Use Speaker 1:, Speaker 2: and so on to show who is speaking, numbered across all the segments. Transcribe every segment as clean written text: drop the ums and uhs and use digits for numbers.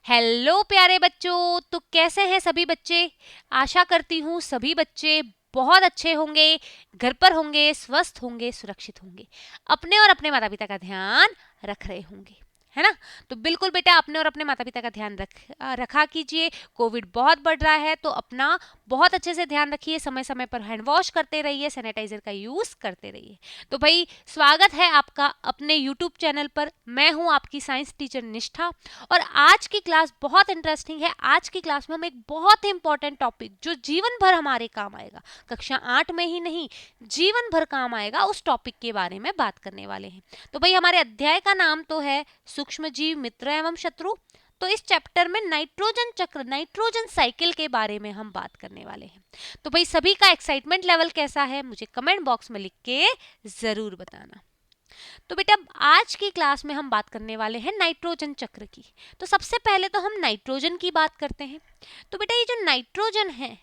Speaker 1: Hello प्यारे बच्चों, तो कैसे हैं सभी बच्चे। आशा करती हूँ सभी बच्चे बहुत अच्छे होंगे, घर पर होंगे, स्वस्थ होंगे, सुरक्षित होंगे, अपने और अपने माता पिता का ध्यान रख रहे होंगे, है ना। तो बिल्कुल बेटा अपने और अपने माता पिता का ध्यान रखा कीजिए। कोविड बहुत बढ़ रहा है तो अपना बहुत अच्छे से ध्यान रखिए, समय समय पर हैंड वॉश करते रहिए, सैनिटाइजर का यूज करते रहिए। तो भाई स्वागत है आपका अपने यूट्यूब चैनल पर। मैं हूँ आपकी साइंस टीचर निष्ठा और आज की क्लास बहुत इंटरेस्टिंग है। आज की क्लास में हम एक बहुत ही इंपॉर्टेंट टॉपिक जो जीवन भर हमारे काम आएगा, कक्षा 8 में ही नहीं जीवन भर काम आएगा, उस टॉपिक के बारे में बात करने वाले हैं। तो भाई हमारे अध्याय का नाम तो है सूक्ष्म जीव, मित्र एवं शत्रु। तो इस चैप्टर में नाइट्रोजन चक्र, नाइट्रोजन साइकिल के बारे में हम बात करने वाले हैं। तो भाई सभी का एक्साइटमेंट लेवल कैसा है मुझे कमेंट बॉक्स में लिख के जरूर बताना। तो बेटा आज की क्लास में हम बात करने वाले हैं नाइट्रोजन चक्र की। तो सबसे पहले तो हम नाइट्रोजन की बात करते हैं। तो बेटा ये जो नाइट्रोजन है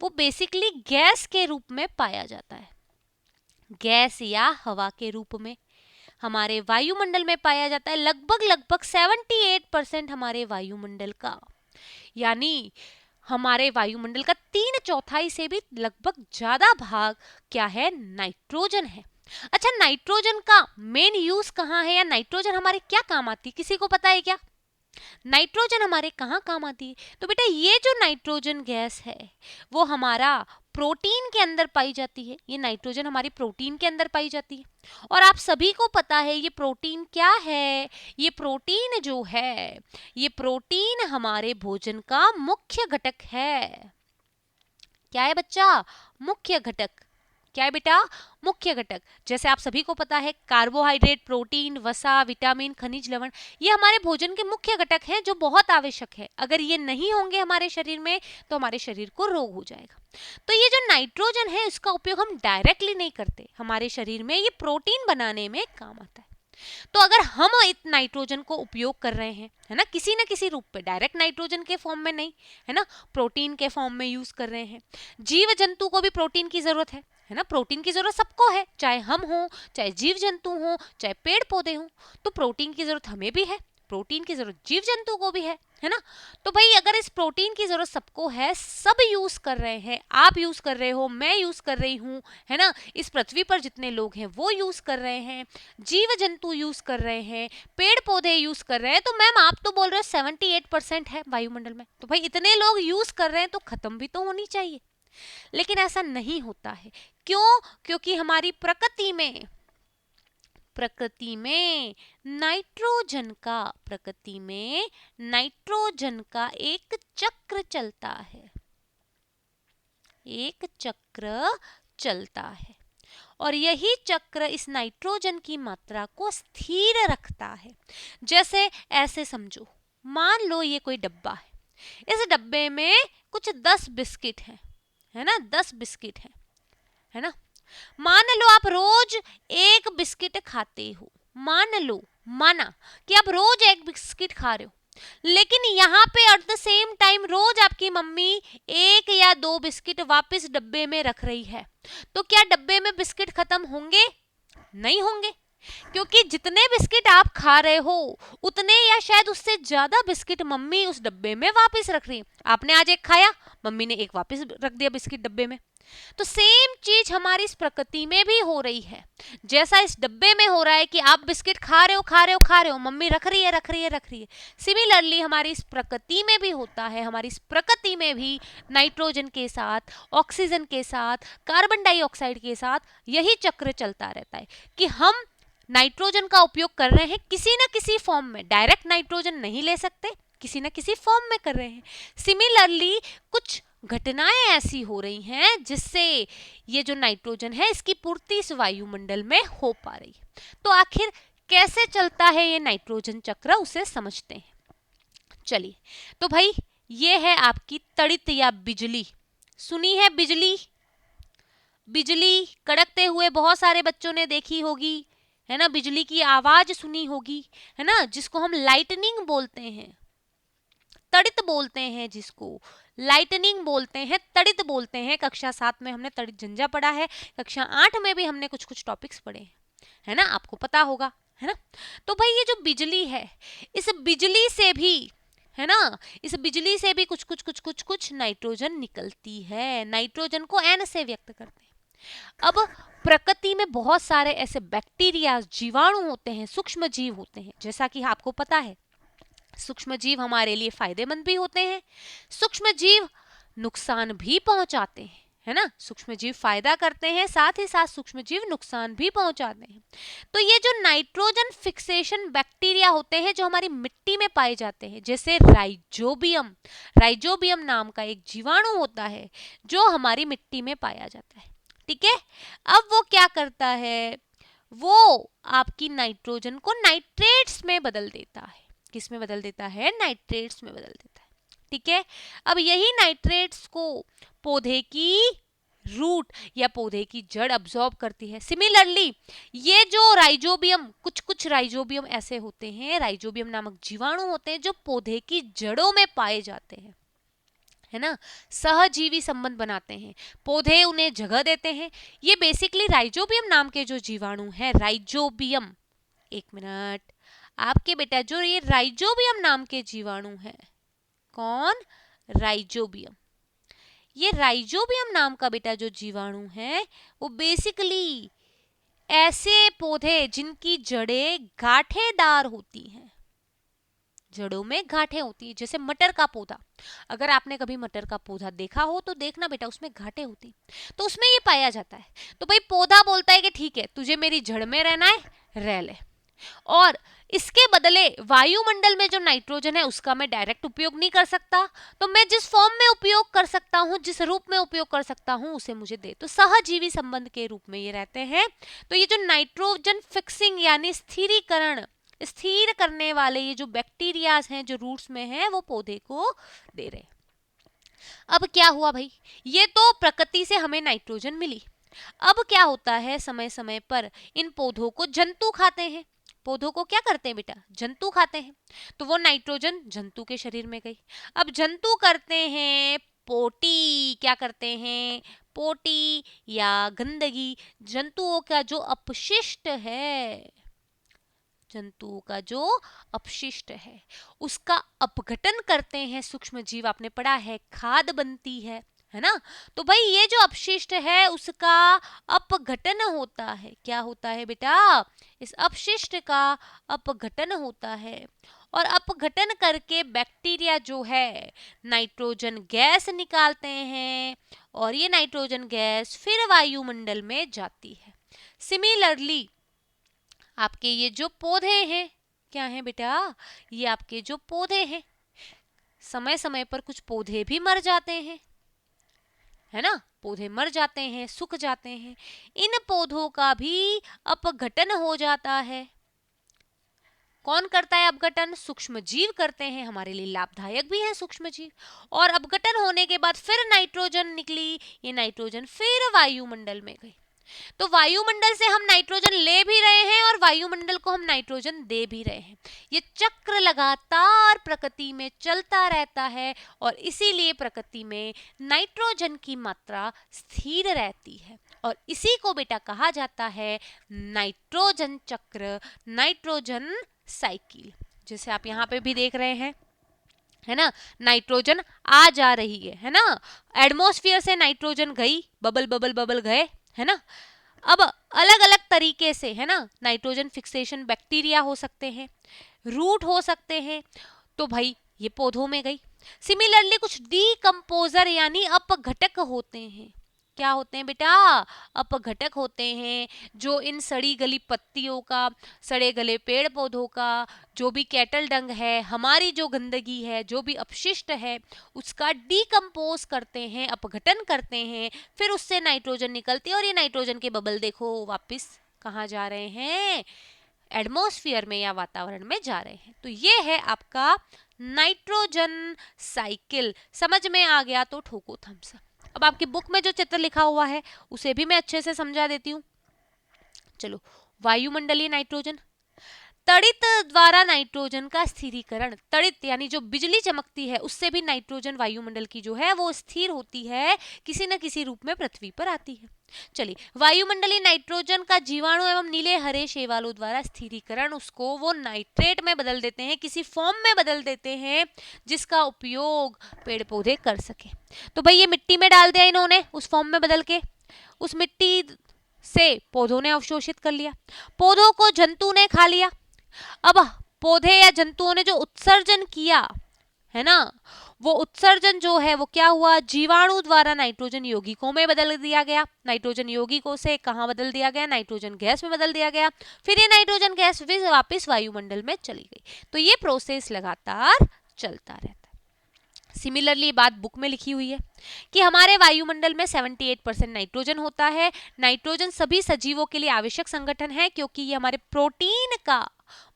Speaker 1: वो बेसिकली गैस के रूप में पाया जाता है, गैस या हवा के रूप में हमारे वायुमंडल में पाया जाता है। लगभग लगभग 78% हमारे वायुमंडल का, यानी हमारे वायुमंडल का 3/4 से भी लगभग ज्यादा भाग क्या है, नाइट्रोजन है। अच्छा, नाइट्रोजन का मेन यूज कहाँ है या नाइट्रोजन हमारे क्या काम आती है, किसी को पता है क्या? नाइट्रोजन हमारे कहाँ काम आती है? तो बेटा ये जो नाइट्रोजन गैस है वो हमारा प्रोटीन के अंदर पाई जाती है। ये नाइट्रोजन हमारी प्रोटीन के अंदर पाई जाती है और आप सभी को पता है ये प्रोटीन क्या है। ये प्रोटीन जो है, ये प्रोटीन हमारे भोजन का मुख्य घटक है। क्या है बच्चा? मुख्य घटक। क्या है बेटा? मुख्य घटक। जैसे आप सभी को पता है कार्बोहाइड्रेट, प्रोटीन, वसा, विटामिन, खनिज लवण, ये हमारे भोजन के मुख्य घटक हैं जो बहुत आवश्यक है। अगर ये नहीं होंगे हमारे शरीर में तो हमारे शरीर को रोग हो जाएगा। तो ये जो नाइट्रोजन है इसका उपयोग हम डायरेक्टली नहीं करते, हमारे शरीर में ये प्रोटीन बनाने में काम आता है। तो अगर हम इस नाइट्रोजन को उपयोग कर रहे हैं, है ना, किसी न किसी रूप पे, डायरेक्ट नाइट्रोजन के फॉर्म में नहीं, है ना, प्रोटीन के फॉर्म में यूज कर रहे हैं। जीव जंतु को भी प्रोटीन की जरूरत है ना, प्रोटीन की जरूरत सबको है, चाहे हम हो, चाहे जीव जंतु हो, चाहे पेड़ पौधे हो। तो प्रोटीन की जरूरत हमें भी है, प्रोटीन की जरूरत जीव जंतु को भी है ना। तो भाई अगर इस प्रोटीन की जरूरत सबको है, सब यूज कर रहे हैं, आप यूज कर रहे हो, मैं यूज कर रही हूँ, है ना, इस पृथ्वी पर जितने लोग हैं वो यूज कर रहे हैं, जीव जंतु यूज कर रहे हैं, पेड़ पौधे यूज कर रहे हैं, तो मैम आप तो बोल रहे हो 78% है वायुमंडल में, तो भाई इतने लोग यूज कर रहे हैं तो खत्म भी तो होनी चाहिए। लेकिन ऐसा नहीं होता है। क्यों? क्योंकि हमारी प्रकृति में प्रकृति में नाइट्रोजन का एक चक्र चलता है, एक चक्र चलता है और यही चक्र इस नाइट्रोजन की मात्रा को स्थिर रखता है। जैसे ऐसे समझो, मान लो ये कोई डब्बा है, इस डब्बे में कुछ 10 बिस्किट हैं, है ना, 10 बिस्किट हैं, है ना। मान लो आप रोज एक बिस्किट खाते हो, माना कि आप रोज एक बिस्किट खा रहे हो, लेकिन यहाँ पे एट द सेम टाइम रोज आपकी मम्मी 1 या 2 बिस्किट वापस डब्बे में रख रही है, तो क्या डब्बे में बिस्किट खत्म होंगे? नहीं होंगे, क्योंकि जितने बिस्किट आप खा रहे हो उतने या शायद उससे ज्यादा बिस्किट मम्मी उस डब्बे में वापस रख रही है। आपने आज एक खाया, मम्मी ने एक वापस रख दिया बिस्किट डब्बे में। तो सेम चीज हमारी इस प्रकृति में भी हो रही है। जैसा इस डब्बे में हो रहा है कि आप बिस्किट खा रहे हो, मम्मी रख रही है। सिमिलरली हमारी इस प्रकृति में भी होता है। हमारी इस प्रकृति में भी नाइट्रोजन के साथ, ऑक्सीजन के साथ, कार्बन डाइऑक्साइड के साथ यही चक्र चलता रहता है कि हम नाइट्रोजन का उपयोग कर रहे हैं किसी न किसी फॉर्म में। डायरेक्ट नाइट्रोजन नहीं ले सकते, किसी न किसी फॉर्म में कर रहे हैं। सिमिलरली कुछ घटनाएं ऐसी हो रही हैं जिससे ये जो नाइट्रोजन है इसकी पूर्ति इस वायुमंडल में हो पा रही है। तो आखिर कैसे चलता है ये नाइट्रोजन चक्र, उसे समझते हैं। चलिए, तो भाई ये है आपकी तड़ित या बिजली। सुनी है बिजली? बिजली कड़कते हुए बहुत सारे बच्चों ने देखी होगी, है ना, बिजली की आवाज सुनी होगी, है ना, जिसको हम लाइटनिंग बोलते हैं, तड़ित बोलते हैं, जिसको लाइटनिंग बोलते हैं, तड़ित बोलते हैं। कक्षा 7 में हमने तड़ित झंझा पढ़ा है, कक्षा 8 में भी हमने कुछ कुछ टॉपिक्स पढ़े हैं, है ना, आपको पता होगा, है ना। तो भाई ये जो बिजली है, इस बिजली से भी है ना। इस बिजली से भी कुछ कुछ कुछ कुछ कुछ नाइट्रोजन निकलती है, नाइट्रोजन को एन से व्यक्त करते हैं। अब प्रकृति में बहुत सारे ऐसे बैक्टीरिया, जीवाणु होते हैं, सूक्ष्म जीव होते हैं, जैसा कि आपको पता है सूक्ष्म जीव हमारे लिए फायदेमंद भी होते हैं, सूक्ष्म जीव नुकसान भी पहुंचाते हैं, है ना। सूक्ष्म जीव फायदा करते हैं, साथ ही साथ सूक्ष्म जीव नुकसान भी पहुंचाते हैं। तो ये जो नाइट्रोजन फिक्सेशन बैक्टीरिया होते हैं जो हमारी मिट्टी में पाए जाते हैं, जैसे राइजोबियम, राइजोबियम नाम का एक जीवाणु होता है जो हमारी मिट्टी में पाया जाता है, ठीक है। अब वो क्या करता है, वो आपकी नाइट्रोजन को नाइट्रेट्स में बदल देता है। किस में बदल देता है, नाइट्रेट्स में बदल देता है, ठीक है। अब यही नाइट्रेट्स को पौधे की रूट या पौधे की जड़ अब्सॉर्ब करती है। सिमिलरली ये जो राइजोबियम, कुछ कुछ राइजोबियम ऐसे होते हैं, राइजोबियम नामक जीवाणु होते हैं जो पौधे की जड़ों में पाए जाते हैं, है ना। सहजीवी संबंध बनाते हैं, पौधे उन्हें जगह देते हैं। ये बेसिकली राइजोबियम नाम के जो जीवाणु हैं, राइजोबियम, एक मिनट, आपके बेटा जो ये राइजोबियम नाम के जीवाणु हैं, कौन, राइजोबियम, ये राइजोबियम नाम का बेटा जो जीवाणु है वो बेसिकली ऐसे पौधे जिनकी जड़ें गांठेदार होती हैं, जड़ों में गांठें होती है, जैसे मटर का पौधा, अगर आपने कभी मटर का पौधा देखा हो तो देखना बेटा उसमें गांठें होती, तो उसमें ये पाया जाता है। तो भाई पौधा बोलता है कि ठीक है तुझे मेरी जड़ में रहना है, रह ले, और इसके बदले वायुमंडल में जो नाइट्रोजन है उसका मैं डायरेक्ट उपयोग नहीं कर सकता, तो मैं जिस फॉर्म में उपयोग कर सकता हूं, जिस रूप में उपयोग कर सकता हूं उसे मुझे दे, तो सहजीवी संबंध के रूप में ये रहते हैं। तो ये जो नाइट्रोजन फिक्सिंग यानी स्थिरीकरण, स्थिर करने वाले ये जो बैक्टीरियाज हैं जो रूट्स में हैं वो पौधे को दे रहे। अब क्या हुआ भाई, ये तो प्रकृति से हमें नाइट्रोजन मिली। अब क्या होता है, समय समय पर इन पौधों को जंतु खाते हैं। पौधों को क्या करते हैं बेटा, जंतु खाते हैं, तो वो नाइट्रोजन जंतु के शरीर में गई। अब जंतु करते हैं पोटी, क्या करते हैं, पोटी या गंदगी, जंतुओं का जो अपशिष्ट है, जंतुओं का जो अपशिष्ट है उसका अपघटन करते हैं सूक्ष्म जीव, आपने पढ़ा है खाद बनती है ना। तो भाई ये जो अपशिष्ट है उसका अपघटन होता है, क्या होता है बेटा, इस अपशिष्ट का अपघटन होता है, और अपघटन करके बैक्टीरिया जो है नाइट्रोजन गैस निकालते हैं, और ये नाइट्रोजन गैस फिर वायुमंडल में जाती है। सिमिलरली आपके ये जो पौधे हैं, क्या हैं बेटा, ये आपके जो पौधे हैं, समय समय पर कुछ पौधे भी मर जाते हैं, है ना, पौधे मर जाते हैं, सूख जाते हैं, इन पौधों का भी अपघटन हो जाता है। कौन करता है अपघटन, सूक्ष्म जीव करते हैं, हमारे लिए लाभदायक भी है सूक्ष्म जीव। और अपघटन होने के बाद फिर नाइट्रोजन निकली, ये नाइट्रोजन फिर वायुमंडल में गई, तो वायुमंडल से हम नाइट्रोजन ले भी रहे हैं और वायुमंडल को हम नाइट्रोजन दे भी रहे हैं। ये चक्र लगातार प्रकृति में चलता रहता है, और इसीलिए प्रकृति में नाइट्रोजन की मात्रा स्थिर रहती है, और इसी को बेटा कहा जाता है नाइट्रोजन चक्र, नाइट्रोजन साइकिल। जैसे आप यहाँ पे भी देख रहे हैं, है ना, नाइट्रोजन आ जा रही है ना, एटमॉस्फेयर से नाइट्रोजन गई, बबल बबल बबल गए, है ना। अब अलग अलग तरीके से, है ना, नाइट्रोजन फिक्सेशन बैक्टीरिया हो सकते हैं, रूट हो सकते हैं, तो भाई ये पौधों में गई। सिमिलरली कुछ डीकंपोजर यानी अपघटक होते हैं, क्या होते हैं बेटा, अपघटक होते हैं, जो इन सड़ी गली पत्तियों का, सड़े गले पेड़ पौधों का, जो भी कैटल डंग है, हमारी जो गंदगी है, जो भी अपशिष्ट है, उसका डीकंपोज करते हैं, अपघटन करते हैं, फिर उससे नाइट्रोजन निकलती है, और ये नाइट्रोजन के बबल देखो वापस कहाँ जा रहे हैं, एटमॉस्फेयर में या वातावरण में जा रहे हैं। तो ये है आपका नाइट्रोजन साइकिल। समझ में आ गया तो ठोको थम्स अप। अब आपकी बुक में जो चित्र लिखा हुआ है उसे भी मैं अच्छे से समझा देती हूँ। चलो, वायुमंडलीय नाइट्रोजन, तड़ित द्वारा नाइट्रोजन का स्थिरीकरण, तड़ित यानी जो बिजली चमकती है उससे भी नाइट्रोजन वायुमंडल की जो है वो स्थिर होती है, किसी न किसी रूप में पृथ्वी पर आती है। चलिए, वायुमंडलीय नाइट्रोजन का जीवाणु एवं नीले हरे शैवालों द्वारा स्थिरीकरण, उसको वो नाइट्रेट में बदल देते हैं, किसी फॉर्म में बदल देते हैं जिसका उपयोग पेड़ पौधे कर सके। तो भाई ये मिट्टी में डाल दिया इन्होंने उस फॉर्म में बदल के, उस मिट्टी से पौधों ने अवशोषित कर लिया, पौधों को जंतु ने खा लिया। अब पौधे या जंतुओं ने जो उत्सर्जन किया है ना, वो उत्सर्जन जो है वो क्या हुआ, जीवाणु द्वारा नाइट्रोजन यौगिकों में बदल दिया गया। नाइट्रोजन यौगिकों से कहां बदल दिया गया, नाइट्रोजन गैस में बदल दिया गया। फिर ये नाइट्रोजन गैस फिर वापस वायुमंडल में चली गई। तो ये प्रोसेस लगातार चलता रहता है। सिमिलरली बात बुक में लिखी हुई है कि हमारे वायुमंडल में 78% नाइट्रोजन होता है। नाइट्रोजन सभी सजीवों के लिए आवश्यक संगठन है क्योंकि ये हमारे प्रोटीन का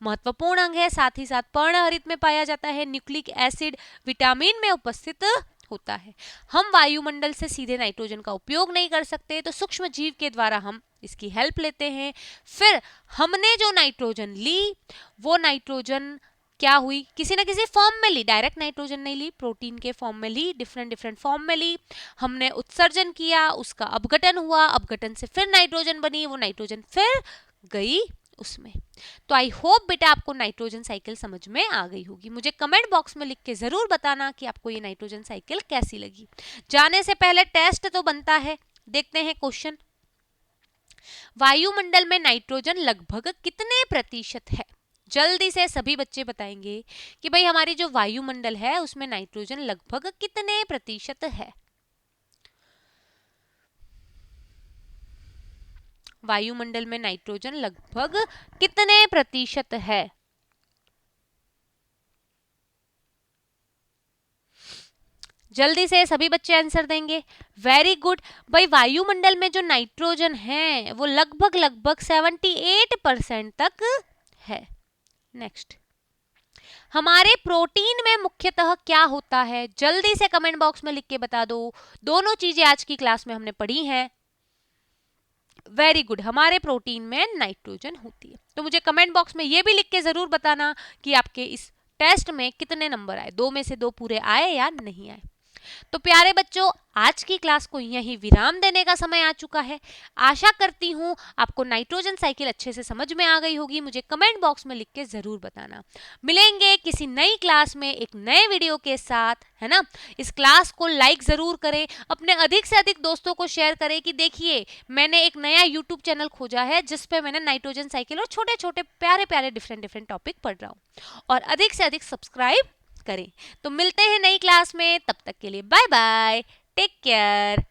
Speaker 1: महत्वपूर्ण अंग है, साथ ही साथ पर्णहरित में पाया जाता है, न्यूक्लिक एसिड विटामिन में उपस्थित होता है। हम वायुमंडल से सीधे नाइट्रोजन का उपयोग नहीं कर सकते, तो सूक्ष्म जीव के द्वारा हम इसकी हेल्प लेते हैं। फिर हमने जो नाइट्रोजन ली वो नाइट्रोजन क्या हुई, किसी न किसी फॉर्म में ली, डायरेक्ट नाइट्रोजन नहीं ली, प्रोटीन के फॉर्म में ली, डिफरेंट डिफरेंट फॉर्म में ली, हमने उत्सर्जन किया, उसका अपघटन हुआ, अपघटन से फिर नाइट्रोजन बनी, वो नाइट्रोजन फिर गई उसमें। तो आई होप बेटा आपको नाइट्रोजन साइकिल समझ में आ गई होगी। मुझे कमेंट बॉक्स में लिख के जरूर बताना कि आपको ये नाइट्रोजन साइकिल कैसी लगी। जाने से पहले टेस्ट तो बनता है, देखते हैं क्वेश्चन। वायुमंडल में नाइट्रोजन लगभग कितने प्रतिशत है? जल्दी से सभी बच्चे बताएंगे कि भाई हमारी जो वायुमंडल है उसमें नाइट्रोजन लगभग कितने प्रतिशत है। वायुमंडल में नाइट्रोजन लगभग कितने प्रतिशत है? जल्दी से सभी बच्चे आंसर देंगे। वेरी गुड भाई, वायुमंडल में जो नाइट्रोजन है वो लगभग 78% तक है। नेक्स्ट, हमारे प्रोटीन में मुख्यतः क्या होता है? जल्दी से कमेंट बॉक्स में लिख के बता दो। दोनों चीजें आज की क्लास में हमने पढ़ी हैं। वेरी गुड, हमारे प्रोटीन में नाइट्रोजन होती है। तो मुझे कमेंट बॉक्स में ये भी लिख के जरूर बताना कि आपके इस टेस्ट में कितने नंबर आए, 2 में से 2 पूरे आए या नहीं आए। तो प्यारे बच्चों, आज की क्लास को यहीं विराम देने का समय आ चुका है। आशा करती हूँ आपको नाइट्रोजन साइकिल अच्छे से समझ में आ गई होगी। मुझे कमेंट बॉक्स में लिख के जरूर बताना। मिलेंगे किसी नई क्लास में एक नए वीडियो के साथ, है ना। इस क्लास को लाइक जरूर करें, अपने अधिक से अधिक दोस्तों को शेयर करें कि देखिए मैंने एक नया यूट्यूब चैनल खोजा है जिसपे मैंने नाइट्रोजन साइकिल और छोटे छोटे प्यारे प्यारे डिफरेंट टॉपिक पढ़ रहा हूँ। और अधिक से अधिक सब्सक्राइब करें। तो मिलते हैं नई क्लास में, तब तक के लिए बाय बाय, टेक केयर।